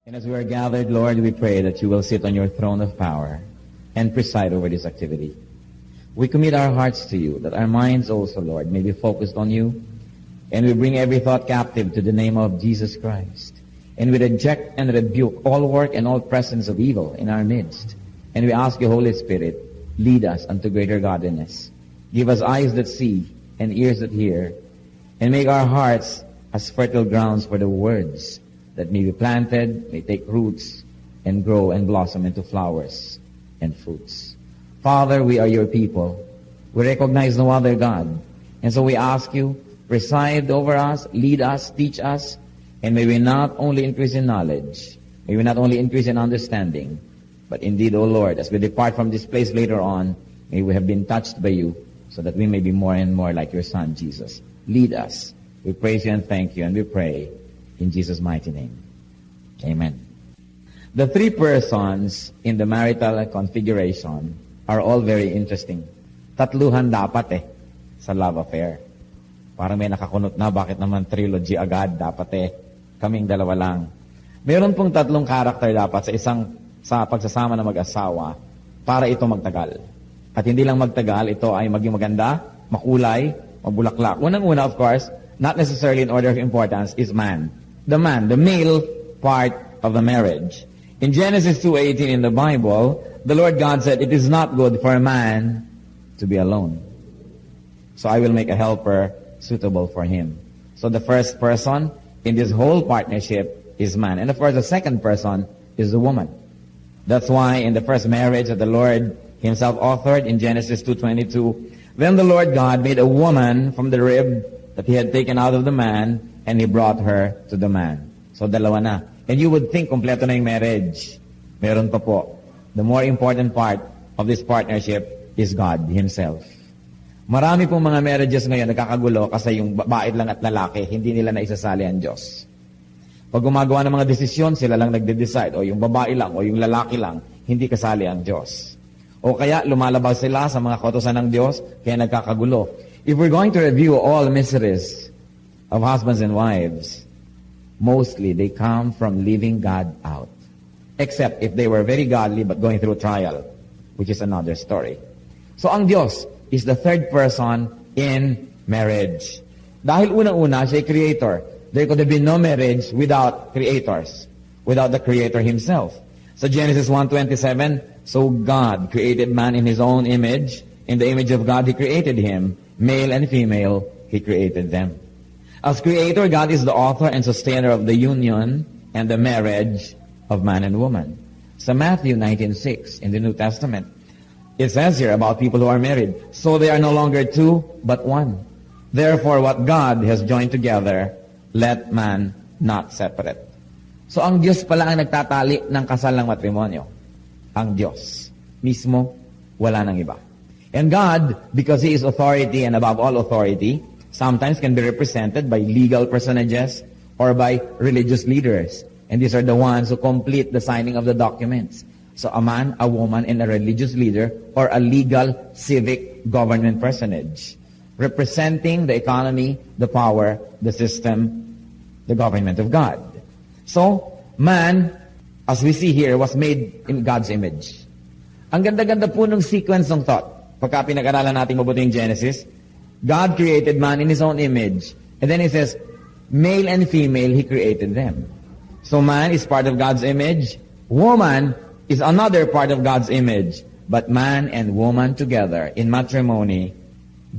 And as we are gathered, Lord, we pray that you will sit on your throne of power and preside over this activity. We commit our hearts to you, that our minds also, Lord, may be focused on you. And we bring every thought captive to the name of Jesus Christ. And we reject and rebuke all work and all presence of evil in our midst. And we ask you, Holy Spirit, lead us unto greater godliness. Give us eyes that see and ears that hear. And make our hearts as fertile grounds for the words that may be planted, may take roots, and grow and blossom into flowers and fruits. Father, we are your people. We recognize no other God. And so we ask you, preside over us, lead us, teach us, and may we not only increase in knowledge, may we not only increase in understanding, but indeed, O Lord, as we depart from this place later on, may we have been touched by you, so that we may be more and more like your Son, Jesus. Lead us. We praise you and thank you, and we pray in Jesus' mighty name. Amen. The three persons in the marital configuration are all very interesting. Tatluhan dapat sa love affair. Parang may nakakunot na, bakit naman trilogy agad? Dapat kaming dalawa lang. Meron pong tatlong karakter dapat sa pagsasama ng mag-asawa para ito magtagal. At hindi lang magtagal, ito ay maging maganda, makulay, mabulaklak. Unang-una, of course, not necessarily in order of importance, is man. The man, the male part of the marriage. In Genesis 2:18 in the Bible, the Lord God said, "It is not good for a man to be alone. So I will make a helper suitable for him." So the first person in this whole partnership is man. And of course, the second person is the woman. That's why in the first marriage that the Lord himself authored in Genesis 2:22, then the Lord God made a woman from the rib that he had taken out of the man, and he brought her to the man. So dalawa na. And you would think kompleto na yung marriage. Meron pa po. The more important part of this partnership is God himself. Marami pong mga marriages ngayon nagkakagulo kasi yung babae lang at lalaki, hindi nila naisasali ang Diyos. Pag gumagawa ng mga desisyon, sila lang nagde-decide, o yung babae lang, o yung lalaki lang, hindi kasali ang Diyos. O kaya lumalabas sila sa mga kautusan ng Diyos, kaya nagkakagulo. If we're going to review all miseries of husbands and wives, mostly they come from leaving God out. Except if they were very godly but going through trial, which is another story. So ang Diyos is the third person in marriage. Dahil unang-una, siya ay creator. There could have been no marriage without creators, without the Creator himself. So Genesis 1:27, so God created man in his own image. In the image of God, he created him. Male and female, he created them. As Creator, God is the author and sustainer of the union and the marriage of man and woman. So Matthew 19:6 in the New Testament, it says here about people who are married, so they are no longer two, but one. Therefore, what God has joined together, let man not separate. So ang Diyos pala ang nagtatali ng kasal ng matrimonyo. Ang Diyos mismo, wala nang iba. And God, because He is authority and above all authority, sometimes can be represented by legal personages or by religious leaders. And these are the ones who complete the signing of the documents. So a man, a woman, and a religious leader or a legal civic government personage, representing the economy, the power, the system, the government of God. So, man, as we see here, was made in God's image. Ang ganda-ganda po ng sequence ng thought. Pagka pinag-aralan natin mabuti yung Genesis, God created man in His own image. And then He says, male and female, He created them. So man is part of God's image. Woman is another part of God's image. But man and woman together in matrimony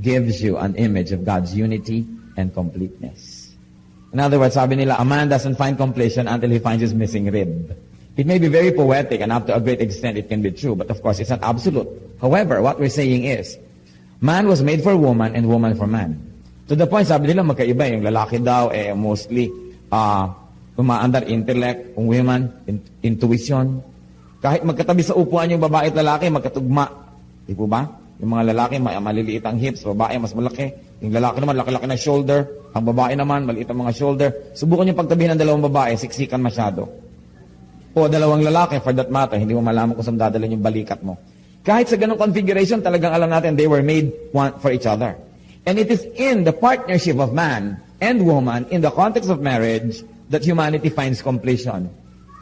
gives you an image of God's unity and completeness. In other words, sabi nila, a man doesn't find completion until he finds his missing rib. It may be very poetic, and up to a great extent it can be true, but of course it's not absolute. However, what we're saying is, man was made for woman and woman for man. To the point, sabi nila, magkaiba. Yung lalaki daw, mostly, umaandar intellect, yung women, intuition. Kahit magkatabi sa upuan yung babae at lalaki, magkatugma. Di po ba? Yung mga lalaki, maliliit ang hips, babae mas malaki. Yung lalaki naman, laki-laki ng shoulder. Ang babae naman, maliit ang mga shoulder. Subukan yung pagtabihin ng dalawang babae, siksikan masyado. O dalawang lalaki, for that matter, hindi mo malaman kung saan dadalhin yung balikat mo. Kahit sa ganong configuration, talagang alam natin, they were made one for each other. And it is in the partnership of man and woman, in the context of marriage, that humanity finds completion.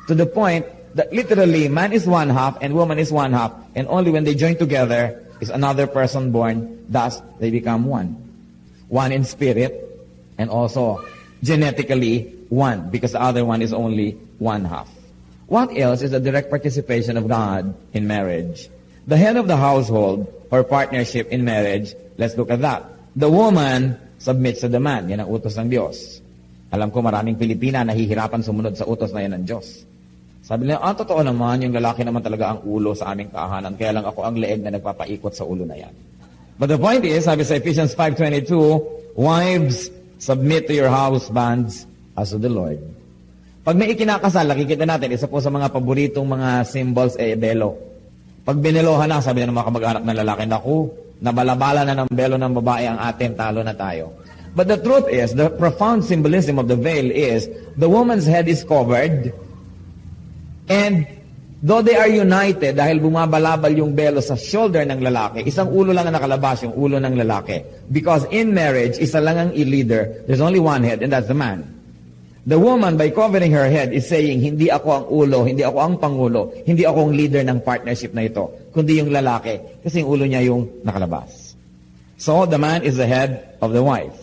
To the point that literally man is one half and woman is one half, and only when they join together is another person born, thus they become one. One in spirit and also genetically one, because the other one is only one half. What else is the direct participation of God in marriage? The head of the household or partnership in marriage, let's look at that. The woman submits to the man. Yan ang utos ng Diyos. Alam ko maraming Pilipina nahihirapan sumunod sa utos na yan ng Diyos. Sabi nila, totoo naman, yung lalaki naman talaga ang ulo sa aming tahanan, kaya lang ako ang leeg na nagpapaikot sa ulo na yan. But the point is, sabi sa Ephesians 5:22, wives, submit to your husbands as to the Lord. Pag may ikinakasal, nakikita natin, isa po sa mga paboritong mga symbols, belo. Pag binelohan na, sabi na ng mga kamag-anak ng lalaki, naku, nabalabala na ng belo ng babae ang atin, talo na tayo. But the truth is, the profound symbolism of the veil is, the woman's head is covered, and though they are united, dahil bumabalabal yung belo sa shoulder ng lalaki, isang ulo lang ang nakalabas, yung ulo ng lalaki. Because in marriage, isa lang ang i-leader, there's only one head, and that's the man. The woman, by covering her head, is saying, hindi ako ang ulo, hindi ako ang pangulo, hindi ako ang leader ng partnership na ito, kundi yung lalaki, kasi yung ulo niya yung nakalabas. So, the man is the head of the wife.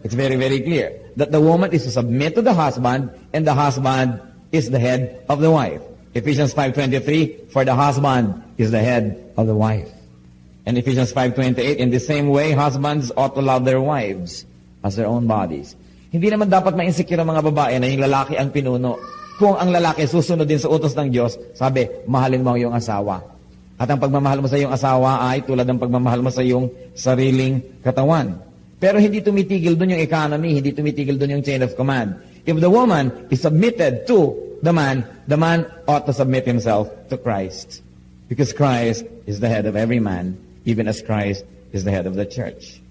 It's very, very clear that the woman is to submit to the husband, and the husband is the head of the wife. Ephesians 5:23, for the husband is the head of the wife. And Ephesians 5:28, in the same way, husbands ought to love their wives as their own bodies. Hindi naman dapat ma-insecure ang mga babae na yung lalaki ang pinuno. Kung ang lalaki susunod din sa utos ng Diyos, sabi, mahalin mo ang iyong asawa. At ang pagmamahal mo sa iyong asawa ay tulad ng pagmamahal mo sa iyong sariling katawan. Pero hindi tumitigil doon yung economy, hindi tumitigil doon yung chain of command. If the woman is submitted to the man ought to submit himself to Christ. Because Christ is the head of every man, even as Christ is the head of the church.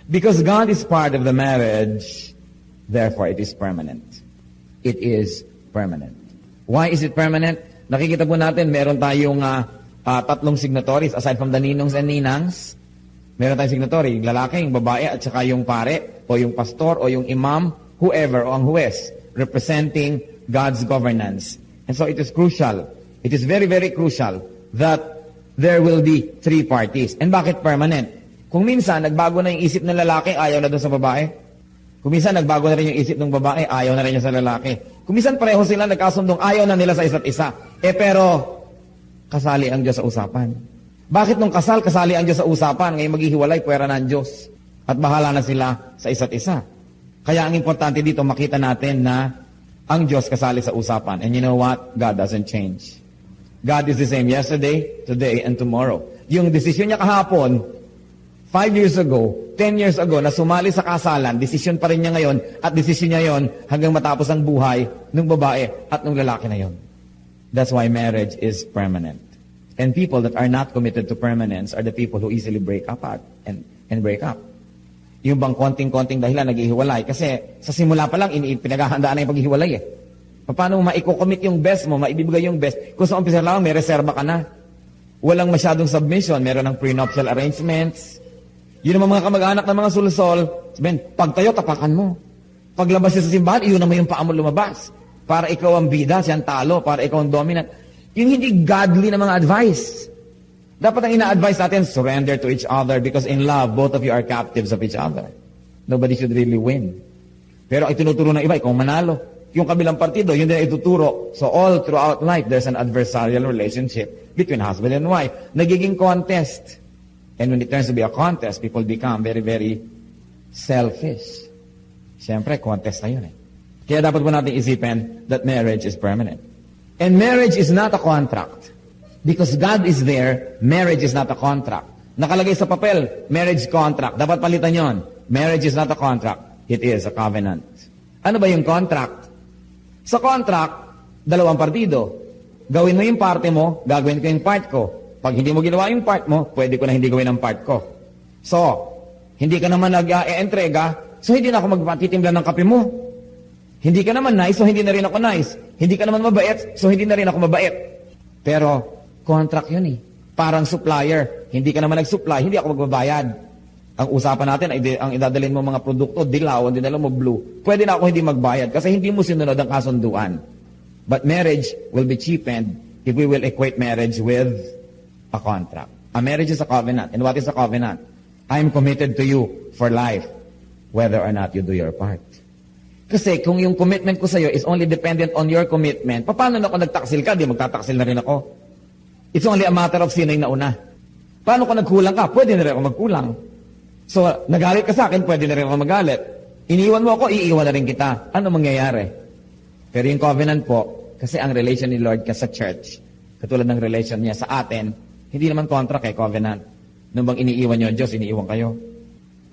Because God is part of the marriage, therefore, it is permanent. It is permanent. Why is it permanent? Nakikita po natin, meron tayong tatlong signatories aside from the ninongs and ninangs. Meron tayong signatory, yung lalaki, yung babae, at saka yung pare, o yung pastor, o yung imam, whoever, o ang huwes, representing God's governance. And so it is crucial. It is very, very crucial that there will be three parties. And bakit permanent? Kung minsan, nagbago na yung isip ng lalaki, ayaw na doon sa babae. Kung minsan, nagbago na rin yung isip ng babae, ayaw na rin niya sa lalaki. Kung minsan, pareho sila nagkasundong, ayaw na nila sa isa't isa. Pero, kasali ang Diyos sa usapan. Bakit nung kasal, kasali ang Diyos sa usapan, ngayon maghihiwalay, puwera na ang Diyos. At bahala na sila sa isa't isa. Kaya ang importante dito, makita natin na ang Diyos kasali sa usapan. And you know what? God doesn't change. God is the same yesterday, today, and tomorrow. Yung desisyon niya kahapon, 5 years ago, 10 years ago, na sumali sa kasalan, desisyon pa rin niya ngayon, at desisyon niya yon hanggang matapos ang buhay ng babae at ng lalaki na yon. That's why marriage is permanent. And people that are not committed to permanence are the people who easily break up and break up. Yung bang konting-konting dahilan naghihiwalay. Kasi sa simula pa lang, pinaghahandaan na yung paghihiwalay eh. Paano mo maiko-commit yung best mo, maibibigay yung best, kung sa umpisa lang, may reserva ka na. Walang masyadong submission, meron ng prenuptial arrangements. Yun ang mga kamag-anak ng mga sulusol. Sabihin, pagtayo, tapakan mo. Paglabas siya sa simbahan, iyon naman yung paa mo lumabas. Para ikaw ang bida, siyang talo, para ikaw ang dominant. Yung hindi godly na mga advice. Dapat ang ina-advise natin, surrender to each other because in love, both of you are captives of each other. Nobody should really win. Pero itinuturo ng iba, ikaw manalo. Yung kabilang partido, yun din ituturo. So all throughout life, there's an adversarial relationship between husband and wife. Nagiging contest. And when it turns to be a contest, people become very, very selfish. Siyempre, contest na yun eh. Kaya dapat po natin isipin that marriage is permanent. And marriage is not a contract. Because God is there, marriage is not a contract. Nakalagay sa papel, marriage contract. Dapat palitan yon. Marriage is not a contract. It is a covenant. Ano ba yung contract? Sa contract, dalawang partido. Gawin mo yung parte mo, gagawin ko yung part ko. Pag hindi mo ginawa yung part mo, pwede ko na hindi gawin ang part ko. So, hindi ka naman nag-entrega, so hindi na ako magpatitimpla ng kape mo. Hindi ka naman nice, so hindi na rin ako nice. Hindi ka naman mabait, so hindi na rin ako mabait. Pero, contract yun eh. Parang supplier. Hindi ka naman nag-supply, hindi ako magbabayad. Ang usapan natin, ang idadalhin mo mga produkto, dilaw, ang dinala mo blue. Pwede na ako hindi magbayad kasi hindi mo sinunod ang kasunduan. But marriage will be cheapened if we will equate marriage with a contract. A marriage is a covenant. And what is a covenant? I am committed to you for life, whether or not you do your part. Kasi kung yung commitment ko sa'yo is only dependent on your commitment, paano na kung nagtaksil ka, di magtataksil na rin ako? It's only a matter of sino yung nauna. Paano kung nagkulang ka? Pwede na rin ako magkulang. So, nagalit ka sa akin, pwede na rin ako magalit. Iniwan mo ako, iiwan na rin kita. Ano mangyayari? Pero yung covenant po, kasi ang relation ni Lord ka sa church, katulad ng relation niya sa atin, hindi naman contract kay covenant. Nung bang iniiwan niyo ang Diyos, iniiwan kayo.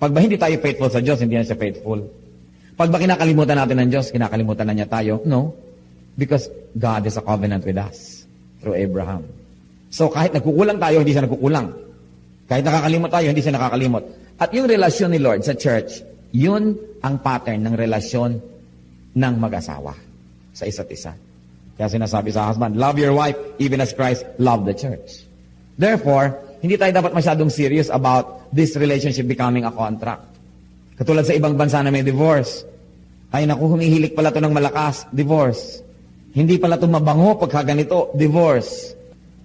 Pag ba hindi tayo faithful sa Diyos, hindi na siya faithful. Pag ba kinakalimutan natin ng Diyos, kinakalimutan na niya tayo? No. Because God is a covenant with us through Abraham. So kahit nagkukulang tayo, hindi siya nagkukulang. Kahit nakakalimot tayo, hindi siya nakakalimot. At yung relasyon ni Lord sa church, yun ang pattern ng relasyon ng mag-asawa sa isa't isa. Kaya sinasabi sa husband, love your wife even as Christ loved the church. Therefore, hindi tayo dapat masyadong serious about this relationship becoming a contract. Katulad sa ibang bansa na may divorce. Ay naku, humihilik pala to ng malakas, divorce. Hindi pala to mabango pagka ganito, divorce.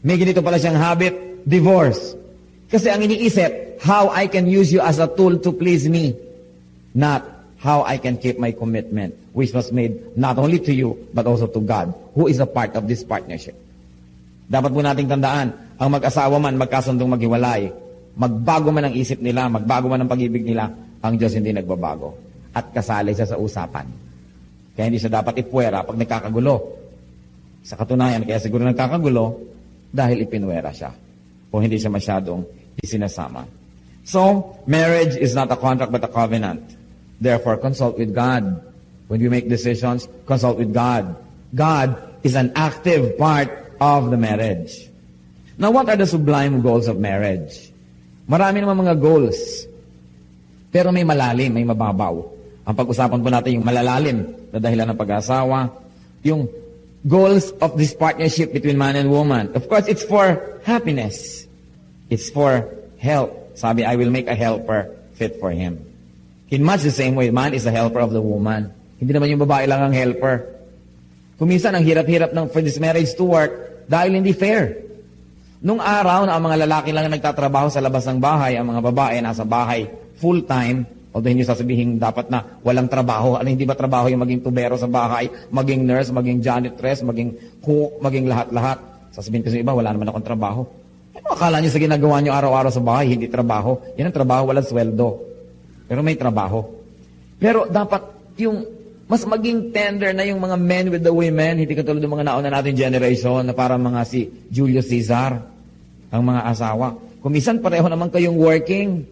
May ganito pala siyang habit, divorce. Kasi ang iniisip, how I can use you as a tool to please me. Not how I can keep my commitment, which was made not only to you, but also to God, who is a part of this partnership. Dapat po nating tandaan, ang mag-asawa man, magkasundong maghiwalay, magbago man ang isip nila, magbago man ang pag-ibig nila, ang Diyos hindi nagbabago. At kasali siya sa usapan. Kaya hindi siya dapat ipuwera pag nagkakagulo. Sa katunayan, kaya siguro nagkakagulo, dahil ipinuwera siya. O hindi siya masyadong isinasama. So, marriage is not a contract but a covenant. Therefore, consult with God. When we make decisions, consult with God. God is an active part of the marriage. Now, what are the sublime goals of marriage? Marami naman mga goals. Pero may malalim, may mababaw. Ang pag-usapan po natin yung malalalim na dahilan ng pag-asawa. Yung goals of this partnership between man and woman. Of course, it's for happiness. It's for help. Sabi, I will make a helper fit for him. In much the same way, man is a helper of the woman. Hindi naman yung babae lang ang helper. Kuminsan, ang hirap-hirap for this marriage to work dahil hindi fair. Nung araw na ang mga lalaki lang nagtatrabaho sa labas ng bahay, ang mga babae nasa bahay full-time, although hindi sasabihin dapat na walang trabaho. Ano, hindi ba trabaho yung maging tubero sa bahay, maging nurse, maging janitress, maging cook, maging lahat-lahat. Sasabihin ko sa iba, wala naman akong trabaho. Ano akala nyo sa ginagawa nyo araw-araw sa bahay, hindi trabaho? Yan ang trabaho, walang sweldo. Pero may trabaho. Pero dapat yung mas maging tender na yung mga men with the women, hindi katulad ng mga nauna natin generation na parang mga si Julius Caesar, ang mga asawa. Kumisan pareho naman kayong working,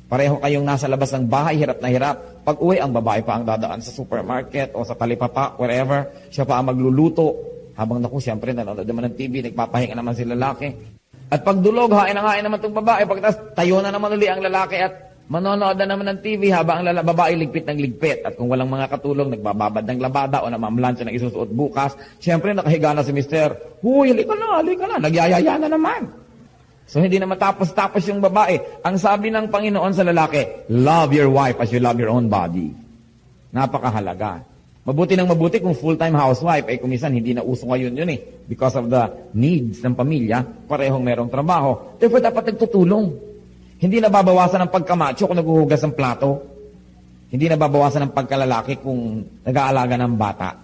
pareho kayong nasa labas ng bahay, hirap na hirap. Pag uwi, ang babae pa ang dadaan sa supermarket o sa talipapa, wherever, siya pa ang magluluto. Habang naku, siyempre, nanonood naman ng TV, nagpapahinga naman si lalaki. At pag dulog, hain na hain naman itong babae. Pagkatapos, tayo na naman uli ang lalaki at manonood na naman ng TV habang ang babae ligpit ng ligpit. At kung walang mga katulong, nagbababad ng labada o namamlansya ng isusuot bukas, siyempre nakahiga na si mister. Huy, halika na, nagyayaya na naman. So hindi na matapos-tapos yung babae. Ang sabi ng Panginoon sa lalaki, love your wife as you love your own body. Napakahalaga. Mabuti ng mabuti kung full-time housewife, ay kumisan hindi na uso ngayon yun eh. Because of the needs ng pamilya, parehong merong trabaho. Therefore, dapat nagtutulong. Hindi nababawasan ng pagkamacho kung naghuhugas ng plato. Hindi nababawasan ng pagkalalaki kung nag-aalaga ng bata.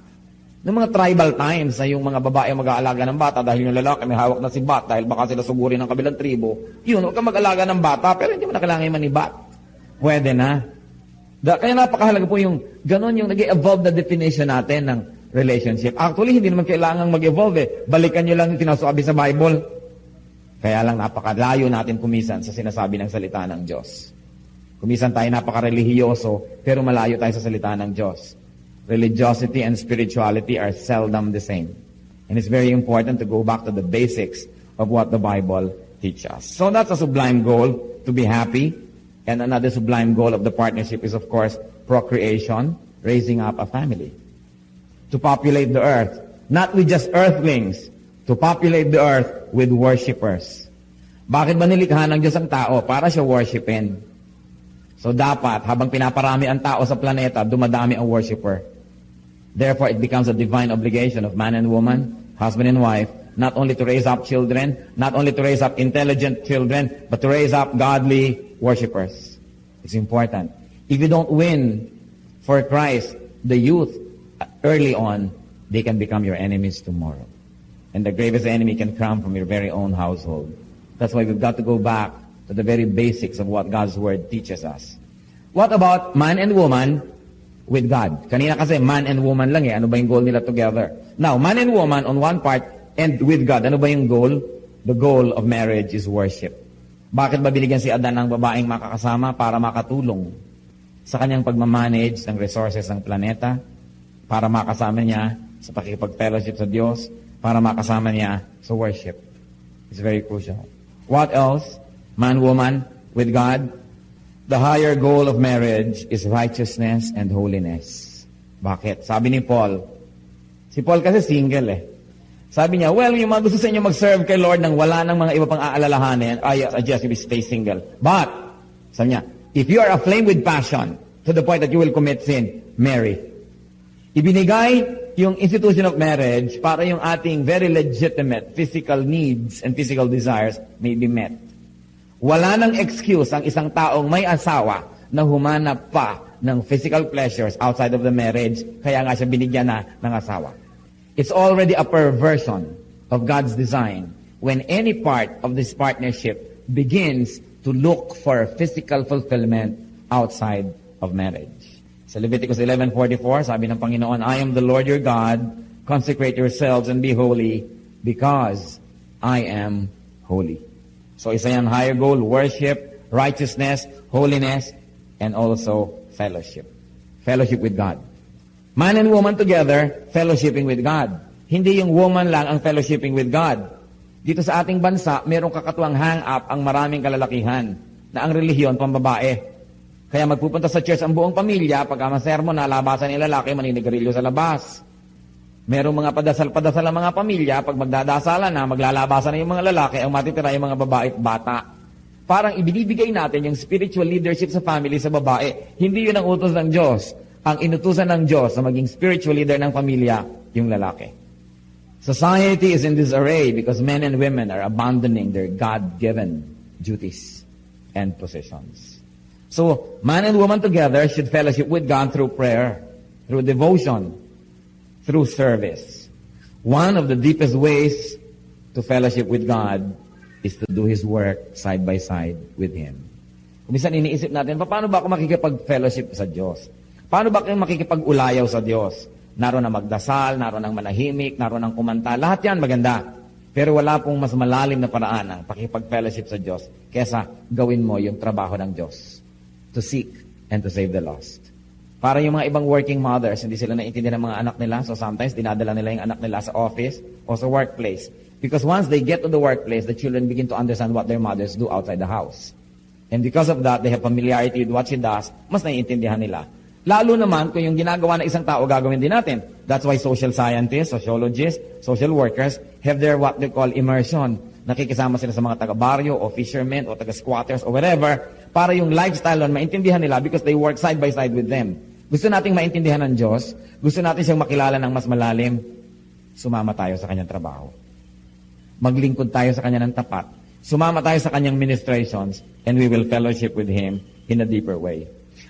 Noong mga tribal times na yung mga babae mag-aalaga ng bata dahil yung lalaki may hawak na si bat dahil baka sila sugurin ng kabilang tribo, yun, huwag kang mag-alaga ng bata pero hindi mo na kailangan manibat. Pwede na. Kaya napakahalaga po yung ganon yung nag-evolve na definition natin ng relationship. Actually, hindi naman kailangan mag-evolve eh. Balikan nyo lang yung tinasabi sa Bible. Kaya lang napakalayo natin kumisan sa sinasabi ng salita ng Diyos. Kumisan tayo napaka-relihiyoso pero malayo tayo sa salita ng Diyos. Religiosity and spirituality are seldom the same. And it's very important to go back to the basics of what the Bible teaches us. So that's a sublime goal, to be happy. And another sublime goal of the partnership is, of course, procreation, raising up a family. To populate the earth, not with just earthlings, to populate the earth with worshipers. Bakit ba nilikha ng Diyos ang tao? Para siya worshipin. So dapat, habang pinaparami ang tao sa planeta, dumadami ang worshiper. Therefore, it becomes a divine obligation of man and woman, husband and wife, not only to raise up children, not only to raise up intelligent children, but to raise up godly worshipers. It's important. If you don't win for Christ, the youth, early on, they can become your enemies tomorrow. And the gravest enemy can come from your very own household. That's why we've got to go back to the very basics of what God's Word teaches us. What about man and woman with God? Kanina kasi man and woman lang eh. Ano ba yung goal nila together? Now, man and woman on one part and with God. Ano ba yung goal? The goal of marriage is worship. Bakit ba binigyan si Adan ng babaeng makakasama? Para makatulong sa kanyang pagmamanage ng resources ng planeta, para makasama niya sa pakikipag-fellowship sa Diyos, para makasama niya sa worship. It's very crucial. What else? Man, woman, with God. The higher goal of marriage is righteousness and holiness. Bakit? Sabi ni Paul. Si Paul kasi single eh. Sabi niya, well, yung mga gusto sa inyo mag-serve kay Lord nang wala ng mga iba pang aalalahanin, I suggest you stay single. But, sabi niya, if you are aflame with passion to the point that you will commit sin, marry. Ibinigay yung institution of marriage para yung ating very legitimate physical needs and physical desires may be met. Wala nang excuse ang isang taong may asawa na humanap pa ng physical pleasures outside of the marriage, kaya nga siya binigyan na ng asawa. It's already a perversion of God's design when any part of this partnership begins to look for physical fulfillment outside of marriage. Sa Leviticus 11:44, sabi ng Panginoon, I am the Lord your God, consecrate yourselves and be holy, because I am holy. So isa yan, higher goal, worship, righteousness, holiness, and also fellowship. Fellowship with God. Man and woman together, fellowshipping with God. Hindi yung woman lang ang fellowshipping with God. Dito sa ating bansa, merong kakatuwang hang-up ang maraming kalalakihan na ang relihiyon pambabae. Kaya magpupunta sa church ang buong pamilya, pagka masermon na labasan ng lalaki, maninigarilyo sa labas. Merong mga padasal-padasal ang mga pamilya, pag magdadasalan na, maglalabasan na yung mga lalaki, ang matitira yung mga babae at bata. Parang ibinibigay natin yung spiritual leadership sa family sa babae. Hindi yun ang utos ng Diyos. Ang inutusan ng Diyos na maging spiritual leader ng pamilya, yung lalaki. Society is in disarray because men and women are abandoning their God-given duties and positions. So, man and woman together should fellowship with God through prayer, through devotion, through service. One of the deepest ways to fellowship with God is to do His work side by side with Him. Kung minsan iniisip natin, paano ba ako makikipag-fellowship sa Diyos? Paano ba kayo makikipag-ulayaw sa Diyos? Naroon na magdasal, naroon ang manahimik, naroon ang kumanta. Lahat yan maganda. Pero wala pong mas malalim na paraan ng pakikipag-fellowship sa Diyos kesa gawin mo yung trabaho ng Diyos. To seek and to save the lost. Para yung mga ibang working mothers, hindi sila naiintindihan ng mga anak nila. So sometimes, dinadala nila yung anak nila sa office o sa workplace. Because once they get to the workplace, the children begin to understand what their mothers do outside the house. And because of that, they have familiarity with what she does, mas naiintindihan nila. Lalo naman kung yung ginagawa ng isang tao, gagawin din natin. That's why social scientists, sociologists, social workers have their what they call immersion. Nakikisama sila sa mga taga-baryo o fishermen o taga-squatters o whatever para yung lifestyle nun maintindihan nila because they work side by side with them. Gusto nating maintindihan ng Diyos, gusto natin siyang makilala ng mas malalim, sumama tayo sa kanyang trabaho. Maglingkod tayo sa kanya ng tapat. Sumama tayo sa kanyang ministrations and we will fellowship with Him in a deeper way.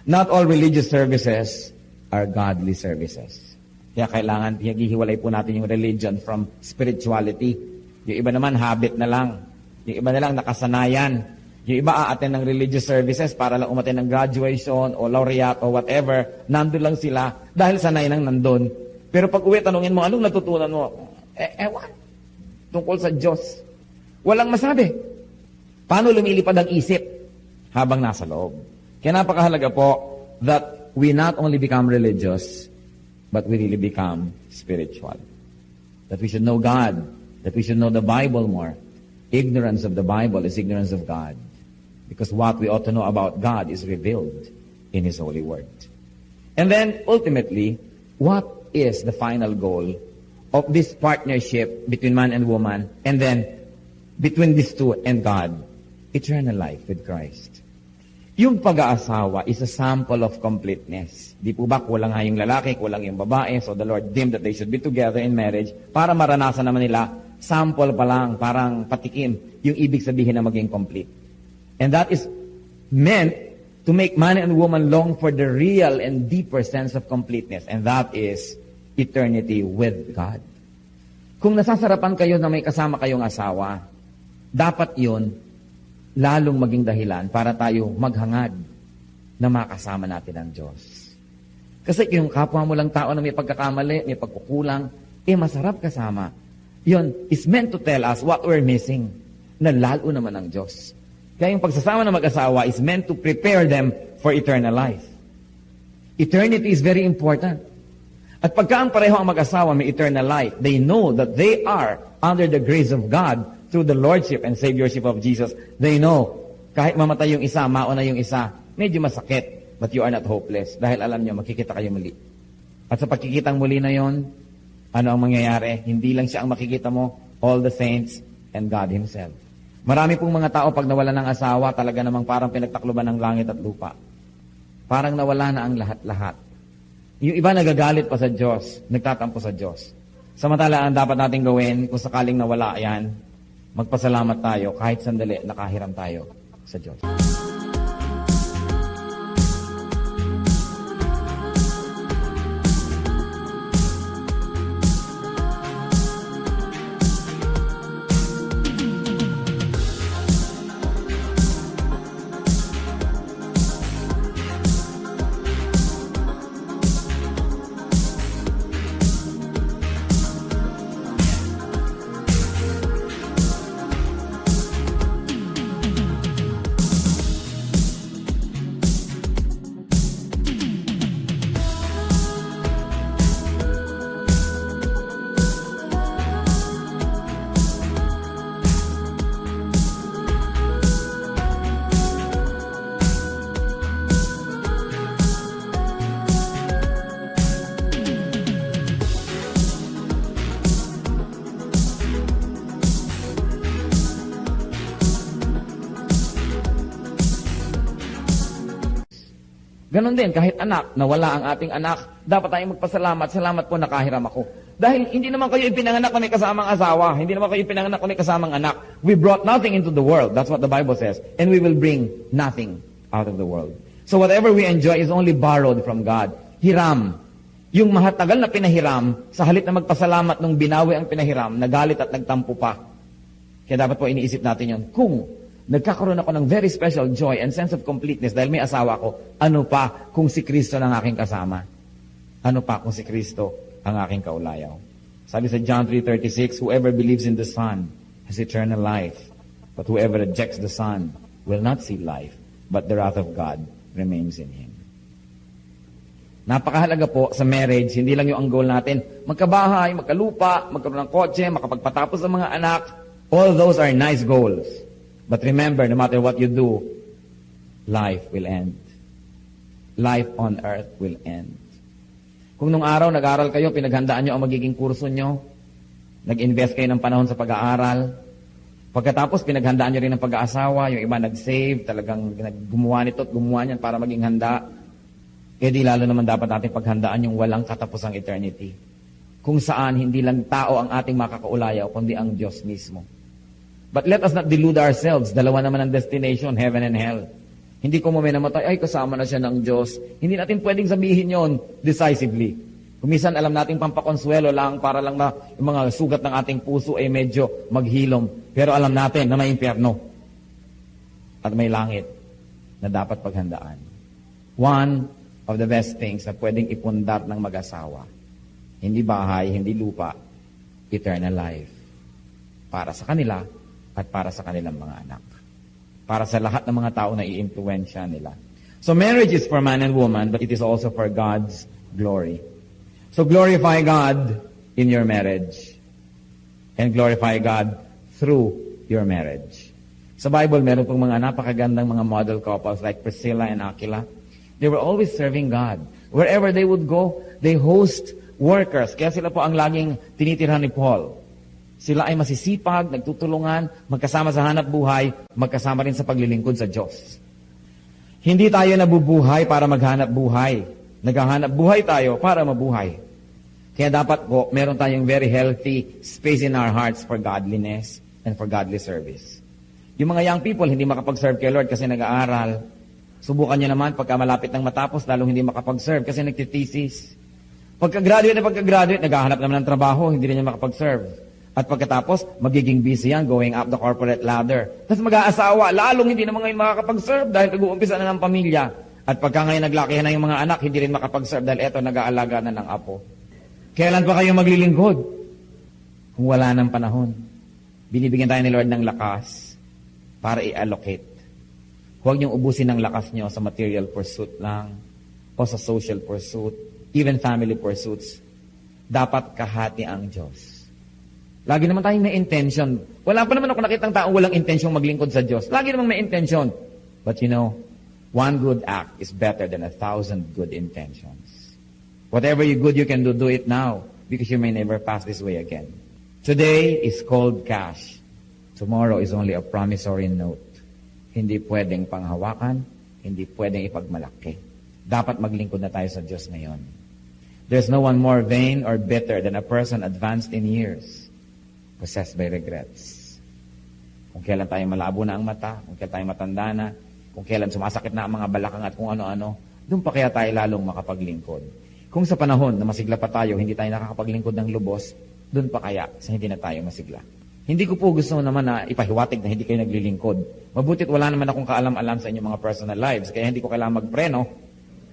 Not all religious services are godly services. Kaya kailangan, hihiwalay po natin yung religion from spirituality. Yung iba naman, habit na lang. Yung iba na lang, nakasanayan. Yung iba, aattend ng religious services para lang umattend ng graduation o laureate o whatever. Nandun lang sila dahil sanay nang nandun. Pero pag uwi, tanungin mo, anong natutunan mo? Ewan. Tungkol sa Diyos. Walang masabi. Paano lumilipad ang isip habang nasa loob? Kaya napakahalaga po that we not only become religious, but we really become spiritual. That we should know God, that we should know the Bible more. Ignorance of the Bible is ignorance of God. Because what we ought to know about God is revealed in His holy word. And then, ultimately, what is the final goal of this partnership between man and woman, and then between these two and God? Eternal life with Christ. Yung pag-aasawa is a sample of completeness. Di po ba kulang nga yung lalaki, kulang yung babae, so the Lord deemed that they should be together in marriage para maranasan naman nila, sample pa lang, parang patikim, yung ibig sabihin na maging complete. And that is meant to make man and woman long for the real and deeper sense of completeness, and that is eternity with God. Kung nasasarapan kayo na may kasama kayong asawa, dapat yun lalong maging dahilan para tayo maghangad na makasama natin ang Diyos. Kasi yung kapwa mo lang tao na may pagkakamali, may pagkukulang, masarap kasama. Yun is meant to tell us what we're missing, na lalo naman ang Diyos. Kaya yung pagsasama ng mag-asawa is meant to prepare them for eternal life. Eternity is very important. At pagka ang pareho ang mag-asawa may eternal life, they know that they are under the grace of God through the Lordship and Saviorship of Jesus. They know, kahit mamatay yung isa, mauna yung isa, medyo masakit, but you are not hopeless. Dahil alam nyo, makikita kayo muli. At sa pagkikitang muli na yon, ano ang mangyayari? Hindi lang siya ang makikita mo, all the saints and God Himself. Marami pong mga tao pag nawala ng asawa, talaga namang parang pinagtakloban ng langit at lupa. Parang nawala na ang lahat-lahat. Yung iba nagagalit pa sa Diyos, nagtatampo sa Diyos. Samantala, ang dapat natin gawin, kung sakaling nawala yan, magpasalamat tayo kahit sandali nakahiram tayo sa Diyos. Ganon din, kahit anak, nawala ang ating anak, dapat tayong magpasalamat. Salamat po, nakahiram ako. Dahil hindi naman kayo ipinanganak na may kasamang asawa. Hindi naman kayo ipinanganak na may kasamang anak. We brought nothing into the world. That's what the Bible says. And we will bring nothing out of the world. So whatever we enjoy is only borrowed from God. Hiram. Yung mahatagal na pinahiram, sa halip na magpasalamat nung binawi ang pinahiram, nagalit at nagtampo pa. Kaya dapat po iniisip natin yun. Kung nagkakaroon ako ng very special joy and sense of completeness dahil may asawa ko, ano pa kung si Kristo ang aking kasama? Ano pa kung si Kristo ang aking kaulayaw? Sabi sa John 3:36, whoever believes in the Son has eternal life, but whoever rejects the Son will not see life, but the wrath of God remains in him. Napakahalaga po sa marriage, hindi lang yung ang goal natin, magkabahay, magkalupa, magkaroon ng kotse, makapagpatapos ng mga anak. All those are nice goals. But remember, no matter what you do, life will end. Life on earth will end. Kung nung araw nag-aral kayo, pinaghandaan nyo ang magiging kurso nyo, nag-invest kayo ng panahon sa pag-aaral, pagkatapos pinaghandaan nyo rin ng pag-aasawa, yung iba nag-save, talagang gumawa nito at gumawa niyan para maging handa, di lalo naman dapat natin paghandaan yung walang katapusang eternity. Kung saan hindi lang tao ang ating makakaulayaw, kundi ang Diyos mismo. But let us not delude ourselves. Dalawa naman ang destination, heaven and hell. Hindi ko mo may namatay, ay kasama na siya ng Diyos. Hindi natin pwedeng sabihin yon decisively. Kumisan alam nating pampakonsuelo lang para lang yung mga sugat ng ating puso ay medyo maghilom. Pero alam natin na may impyerno at may langit na dapat paghandaan. One of the best things na pwedeng ipundar ng mag-asawa. Hindi bahay, hindi lupa, eternal life. Para sa kanila, at para sa kanilang mga anak. Para sa lahat ng mga tao na i-influensya nila. So marriage is for man and woman, but it is also for God's glory. So glorify God in your marriage. And glorify God through your marriage. Sa Bible, meron pong mga napakagandang mga model couples like Priscilla and Aquila. They were always serving God. Wherever they would go, they host workers. Kaya sila po ang laging tinitirhan ni Paul. Sila ay masisipag, nagtutulungan, magkasama sa hanap buhay, magkasama rin sa paglilingkod sa Diyos. Hindi tayo nabubuhay para maghanap buhay. Naghahanap buhay tayo para mabuhay. Kaya dapat po, meron tayong very healthy space in our hearts for godliness and for godly service. Yung mga young people, hindi makapag-serve kay Lord kasi nag-aaral. Subukan nyo naman, pagka malapit ng matapos, lalong hindi makapag-serve kasi nagtitesis. Pagka-graduate, naghahanap naman ng trabaho, hindi rin niya makapag-serve. At pagkatapos, magiging busy yan, going up the corporate ladder. Tapos mag-aasawa, lalong hindi naman ngayon makakapag-serve dahil nag-uumpisa na ng pamilya. At pagka ngayon naglakihan na yung mga anak, hindi rin makapag-serve dahil eto, nag-aalaga na ng apo. Kailan pa kayo maglilingkod? Kung wala ng panahon. Binibigyan tayo ni Lord ng lakas para i-allocate. Huwag niyong ubusin ng lakas niyo sa material pursuit lang o sa social pursuit, even family pursuits. Dapat kahati ang Diyos. Lagi naman tayong may intention. Wala pa naman ako nakitang taong walang intensyong maglingkod sa Diyos. Lagi namang may intention. But you know, one good act is better than 1,000 good intentions. Whatever good you can do, do it now because you may never pass this way again. Today is cold cash. Tomorrow is only a promissory note. Hindi pwedeng panghawakan, hindi pwedeng ipagmalaki. Dapat maglingkod na tayo sa Diyos ngayon. There's no one more vain or bitter than a person advanced in years, possessed by regrets. Kung kailan tayo malabo na ang mata, kung kailan tayo matanda na, kung kailan sumasakit na ang mga balakang at kung ano-ano, doon pa kaya tayo lalong makapaglingkod. Kung sa panahon na masigla pa tayo, hindi tayo nakakapaglingkod ng lubos, doon pa kaya sa hindi na tayo masigla. Hindi ko po gusto naman na ipahiwatig na hindi kayo naglilingkod. Mabutit wala naman akong kaalam-alam sa inyong mga personal lives, kaya hindi ko kailangan magpreno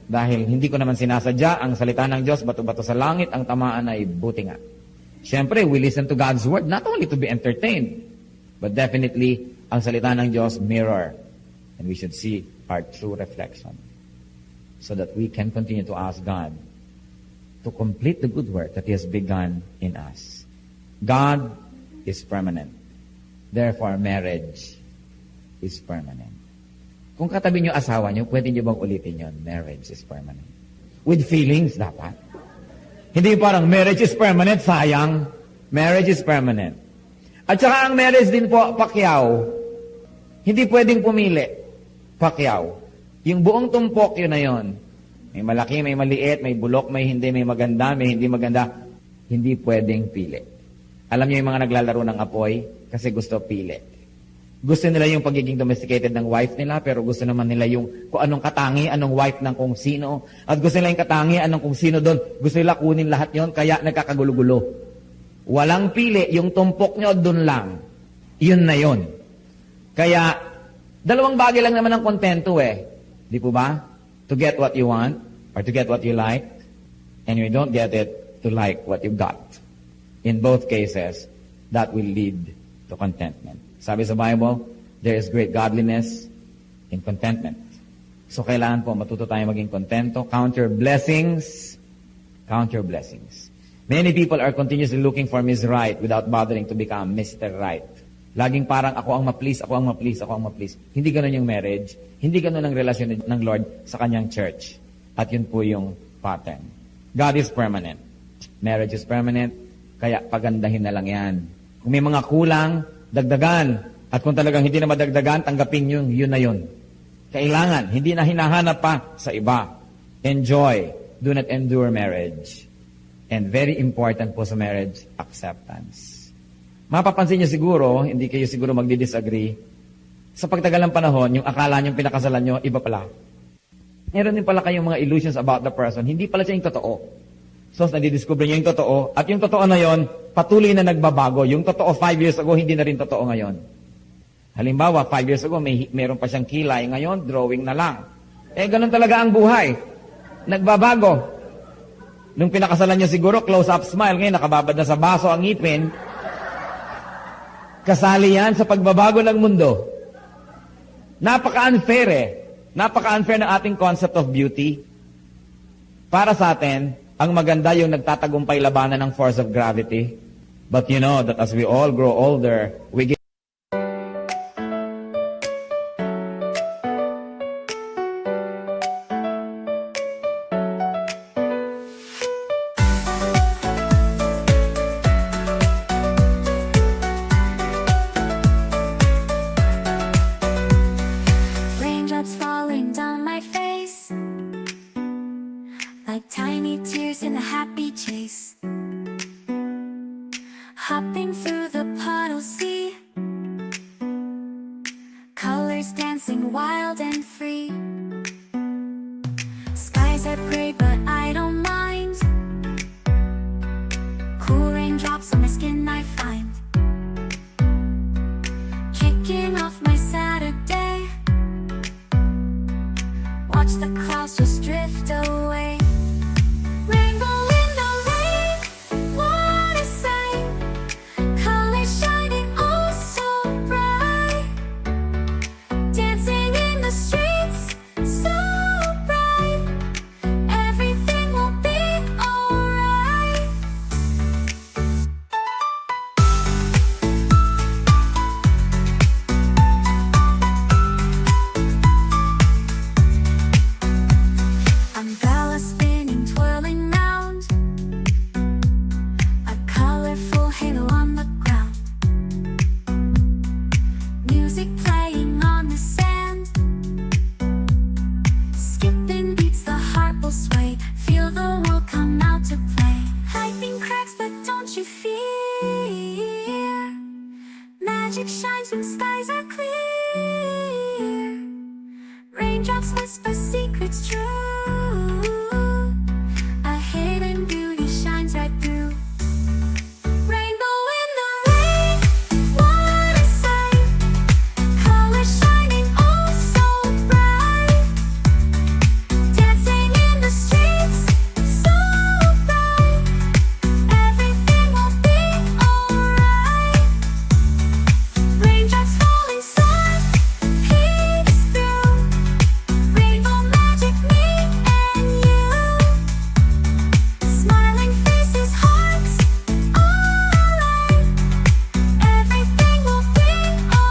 dahil hindi ko naman sinasadya ang salita ng Diyos, bato-bato sa langit, ang tamaan ay buti nga. Siyempre, we listen to God's word not only to be entertained, but definitely, ang salita ng Diyos mirror. And we should see our true reflection so that we can continue to ask God to complete the good work that He has begun in us. God is permanent. Therefore, marriage is permanent. Kung katabi niyo asawa niyo, pwede niyo bang ulitin yon? Marriage is permanent. With feelings, dapat. Hindi parang marriage is permanent, sayang. Marriage is permanent. At saka ang marriage din po, pakyaw. Hindi pwedeng pumili. Pakyaw. Yung buong tumpok, yun na yun. May malaki, may maliit, may bulok, may hindi maganda, may hindi maganda. Hindi pwedeng pili. Alam niyo yung mga naglalaro ng apoy? Kasi gusto pili. Gusto nila yung pagiging domesticated ng wife nila, pero gusto naman nila yung kung anong katangi, anong wife ng kung sino. At gusto nila yung katangi, anong kung sino doon. Gusto nila kunin lahat yon, kaya nagkakagulo-gulo. Walang pili, yung tumpok nyo doon lang. Yun na yun. Kaya, dalawang bagay lang naman ang kontento eh. Di po ba? To get what you want, or to get what you like, and you don't get it, to like what you got. In both cases, that will lead to contentment. Sabi sa Bible, there is great godliness in contentment. So kailangan po matuto tayo maging kontento. Count your blessings. Count your blessings. Many people are continuously looking for Miss Right without bothering to become Mr. Right. Laging parang ako ang ma-please, ako ang ma-please, ako ang ma-please. Hindi ganun yung marriage. Hindi ganun ang relasyon ng Lord sa kanyang church. At yun po yung pattern. God is permanent. Marriage is permanent. Kaya pagandahin na lang yan. Kung may mga kulang, dagdagan. At kung talagang hindi na madagdagan, tanggapin yun na yun. Kailangan. Hindi na hinahanap pa sa iba. Enjoy. Do not endure marriage. And very important po sa marriage, acceptance. Mapapansin niyo siguro, hindi kayo siguro magdi-disagree, sa pagtagal ng panahon, yung akala niyong pinakasalan niyo, iba pala. Meron din pala kayong mga illusions about the person, hindi pala siya yung totoo. So, nadidiscover niyo yung totoo, at yung totoo na yon, patuloy na nagbabago. Yung totoo 5 years ago, hindi na rin totoo ngayon. Halimbawa, 5 years ago, meron pa siyang kilay, ngayon, drawing na lang. Ganun talaga ang buhay. Nagbabago. Nung pinakasalan niyo siguro, close-up smile, ngayon, nakababad na sa baso ang ngipin. Kasali yan sa pagbabago ng mundo. Napaka-unfair eh. Napaka-unfair ng ating concept of beauty. Para sa atin, ang maganda yung nagtatagumpay labanan ng force of gravity. But you know that as we all grow older, we get Raindrops falling down like tiny tears in a happy chase, hopping through the puddle sea, colors dancing wild and free. Skies are gray but I don't mind, cool raindrops on my skin I find, kicking off my Saturday, watch the clouds just drift away. Rainbow in the rain, what a sight, colors shining oh so bright, dancing in the streets so bright, everything will be alright. Umbrella spinning, twirling round, a colorful halo on the ground, music playing on the sand, skipping beats, the heart will sway, feel the world come out to play. Lightning cracks but don't you fear, magic shines when skies are clear, raindrops whisper secrets true, a hidden beauty shines right through. Rainbow in the rain, what a sight, colors shining oh so bright, dancing in the streets so bright, everything will be alright. Raindrops falling soft, peeks through, rainbow magic me and you, smiling faces, hearts alight, everything will be alright.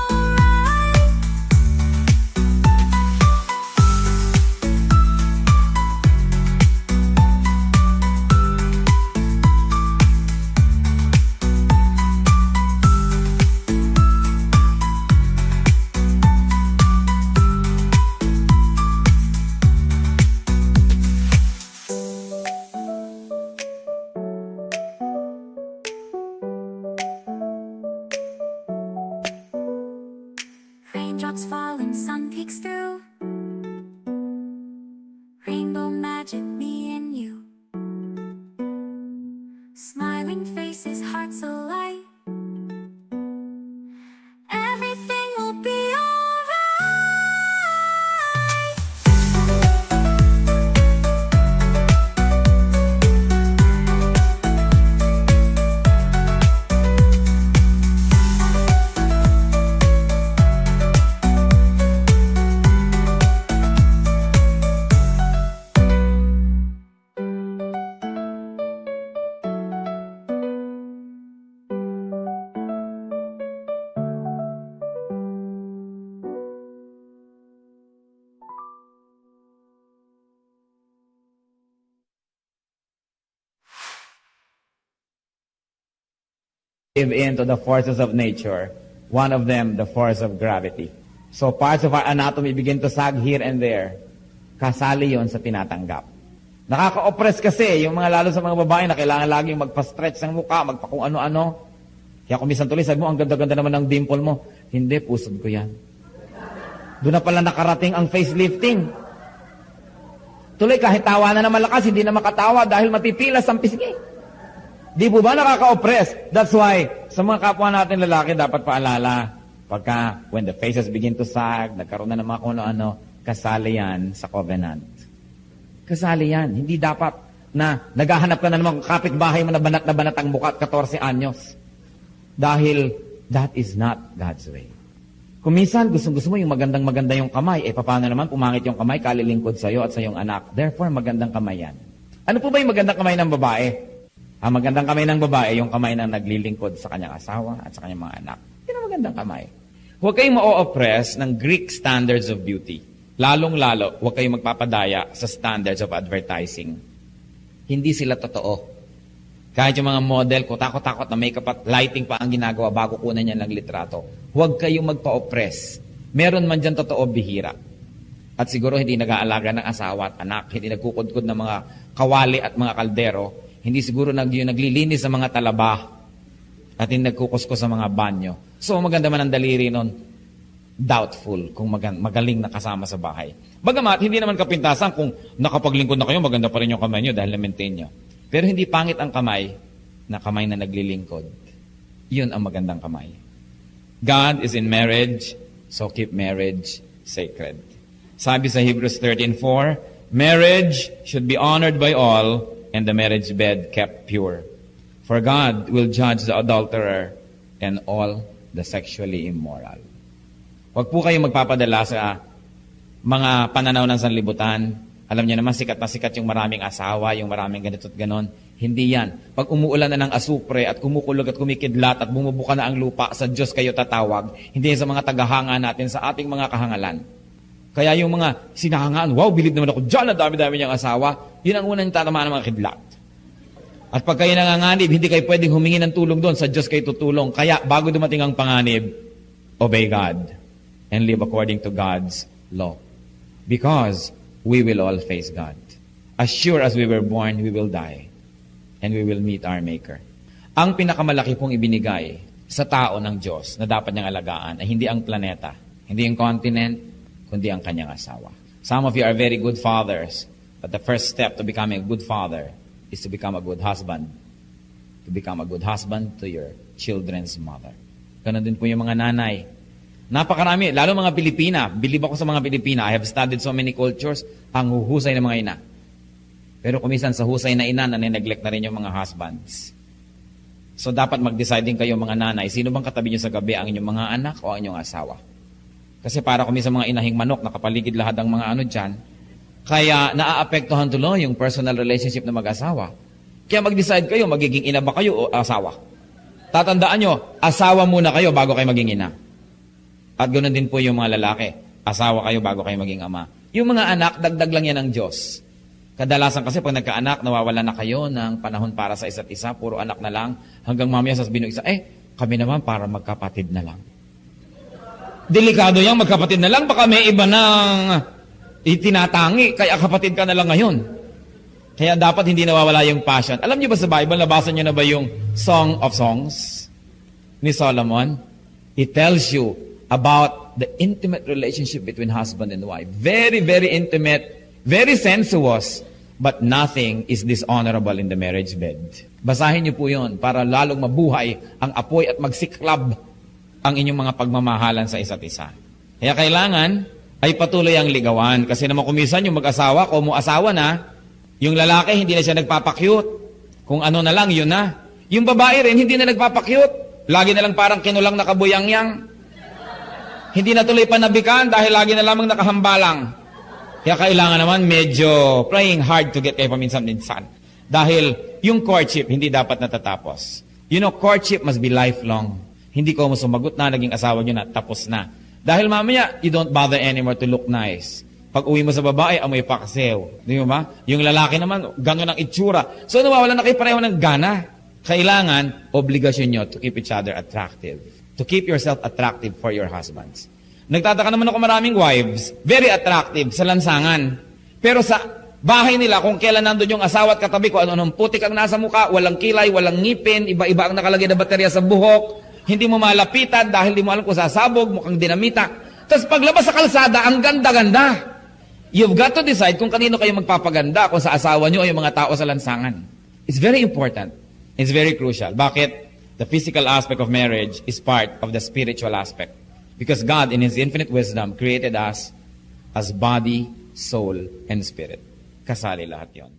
Raindrops falling, sun peeks through, rainbow magic me and you, smiling faces, hearts alight, everything will be alright. Give in to the forces of nature, one of them the force of gravity. So parts of our anatomy begin to sag here and there. Kasali yon sa tinatanggap. Nakaka-oppress kasi yung mga lalo sa mga babae na kailangan laging magpa-stretch ng mukha, magpa kung ano-ano. Kaya kung minsan tuloy sabi mo, ang ganda-ganda naman ng dimple mo. Hindi, pusod ko yan. Doon na pala nakarating ang facelifting. Tuloy kahit tawa na malakas, hindi na makatawa dahil matipilas ang pisngi. Di po ba nakaka-oppress? That's why, sa mga kapwa natin lalaki, dapat paalala. Pagka, when the faces begin to sag, nagkaroon na ng mga kung ano-ano, kasali yan sa covenant. Kasali yan. Hindi dapat na naghahanap ka na naman kapitbahay mo na banat ang mukha at 14 anyos. Dahil, that is not God's way. Kung minsan, gusto mo yung magandang-maganda yung kamay, paano naman pumangit yung kamay, kalilingkod sa'yo at sa iyong anak. Therefore, magandang kamay yan. Ano po ba yung magandang kamay ng babae? Ang magandang kamay ng babae, yung kamay na naglilingkod sa kanyang asawa at sa kanyang mga anak. Yan ang magandang kamay. Huwag kayong ma-oppress ng Greek standards of beauty. Lalong-lalo, huwag kayong magpapadaya sa standards of advertising. Hindi sila totoo. Kahit yung mga model, kutakot-takot na makeup at lighting pa ang ginagawa bago kunan niya ng litrato. Huwag kayong magpa-oppress. Meron man dyan totoo, bihira. At siguro hindi nag-aalaga ng asawa at anak, hindi nagkukudkod ng mga kawali at mga kaldero, hindi siguro naglilinis sa mga talaba at hindi nagkukusko sa mga banyo. So maganda man ang daliri nun, doubtful kung magaling na kasama sa bahay. Bagamat, hindi naman kapintasan kung nakapaglingkod na kayo, maganda pa rin yung kamay nyo dahil na-maintain nyo. Pero hindi pangit ang kamay na naglilingkod. Yun ang magandang kamay. God is in marriage, so keep marriage sacred. Sabi sa Hebrews 13:4, marriage should be honored by all and the marriage bed kept pure. For God will judge the adulterer and all the sexually immoral. Huwag po kayong magpapadala sa mga pananaw ng sanlibutan. Alam niyo naman, sikat na sikat yung maraming asawa, yung maraming ganito at ganon. Hindi yan. Pag umuulan na ng asupre at kumukulog at kumikidlat at bumubuka na ang lupa, sa Diyos kayo tatawag. Hindi yan sa mga tagahanga natin, sa ating mga kahangalan. Kaya yung mga sinahangaan, wow, bilib naman ako dyan, ang dami-dami niyang asawa, yun ang unang tatamaan ng mga kidlat. At pag kayo nanganganib, hindi kayo pwedeng humingi ng tulong doon, sa Diyos kayo tutulong. Kaya bago dumating ang panganib, obey God and live according to God's law. Because we will all face God. As sure as we were born, we will die. And we will meet our Maker. Ang pinakamalaki pong ibinigay sa tao ng Diyos na dapat niyang alagaan ay hindi ang planeta, hindi ang continent, kundi ang kanyang asawa. Some of you are very good fathers, but the first step to becoming a good father is to become a good husband. To become a good husband to your children's mother. Ganon din po yung mga nanay. Napakarami, lalo mga Pilipina. Bilib ako sa mga Pilipina. I have studied so many cultures. Ang huhusay ng mga ina. Pero kumisan sa husay na ina, nane-neglect na rin yung mga husbands. So dapat mag-decide din kayo mga nanay, sino bang katabi nyo sa gabi, ang inyong mga anak o ang inyong asawa? Kasi para kumisan mga inahing manok, nakapaligid lahat ang mga ano dyan, kaya naaapektuhan tuloy yung personal relationship ng mag-asawa. Kaya mag-decide kayo, magiging ina ba kayo o asawa? Tatandaan nyo, asawa muna kayo bago kayo maging ina. At ganoon din po yung mga lalaki. Asawa kayo bago kayo maging ama. Yung mga anak, dagdag lang yan ng Diyos. Kadalasan kasi pag nagkaanak, nawawala na kayo ng panahon para sa isa't isa. Puro anak na lang. Hanggang mamaya sasabihin ng isa, kami naman para magkapatid na lang. Delikado yan, magkapatid na lang. Baka may iba nang itinatangi, kaya kapatid ka na lang ngayon. Kaya dapat hindi nawawala yung passion. Alam niyo ba sa Bible, nabasa niyo na ba yung Song of Songs ni Solomon? It tells you about the intimate relationship between husband and wife. Very, very intimate, very sensuous, but nothing is dishonorable in the marriage bed. Basahin niyo po yun para lalong mabuhay ang apoy at magsiklab ang inyong mga pagmamahalan sa isa't isa. Kaya kailangan ay patuloy ang ligawan. Kasi naman kumisan yung mag-asawa, kung mo asawa na, yung lalaki hindi na siya nagpapakyut. Kung ano na lang, yun na. Yung babae rin, hindi na nagpapakyut. Lagi na lang parang kinulang nakabuyangyang. Hindi na tuloy panabikan dahil lagi na lamang nakahambalang. Kaya kailangan naman medyo praying hard to get kayo paminsan-minsan. Dahil yung courtship hindi dapat natatapos. You know, courtship must be lifelong. Hindi ko mo sumagot na, naging asawa nyo na, tapos na. Dahil mamaya, you don't bother anymore to look nice. Pag uwi mo sa babae, amoy paksew. Di ba? Yung lalaki naman, gano'n ang itsura. So nawawala na kayo pareho ng gana. Kailangan, obligasyon nyo to keep each other attractive. To keep yourself attractive for your husbands. Nagtataka naman ako maraming wives, very attractive sa lansangan. Pero sa bahay nila, kung kailan nandun yung asawa at katabi ko, ano-anong putik ang nasa mukha, walang kilay, walang ngipin, iba-iba ang nakalagay na baterya sa buhok, hindi mo malapitan dahil di mo alam kung sasabog, mukhang dinamita. Tapos paglabas sa kalsada, ang ganda-ganda. You've got to decide kung kanino kayo magpapaganda, kung sa asawa nyo o yung mga tao sa lansangan. It's very important. It's very crucial. Bakit? The physical aspect of marriage is part of the spiritual aspect. Because God, in His infinite wisdom, created us as body, soul, and spirit. Kasali lahat yon.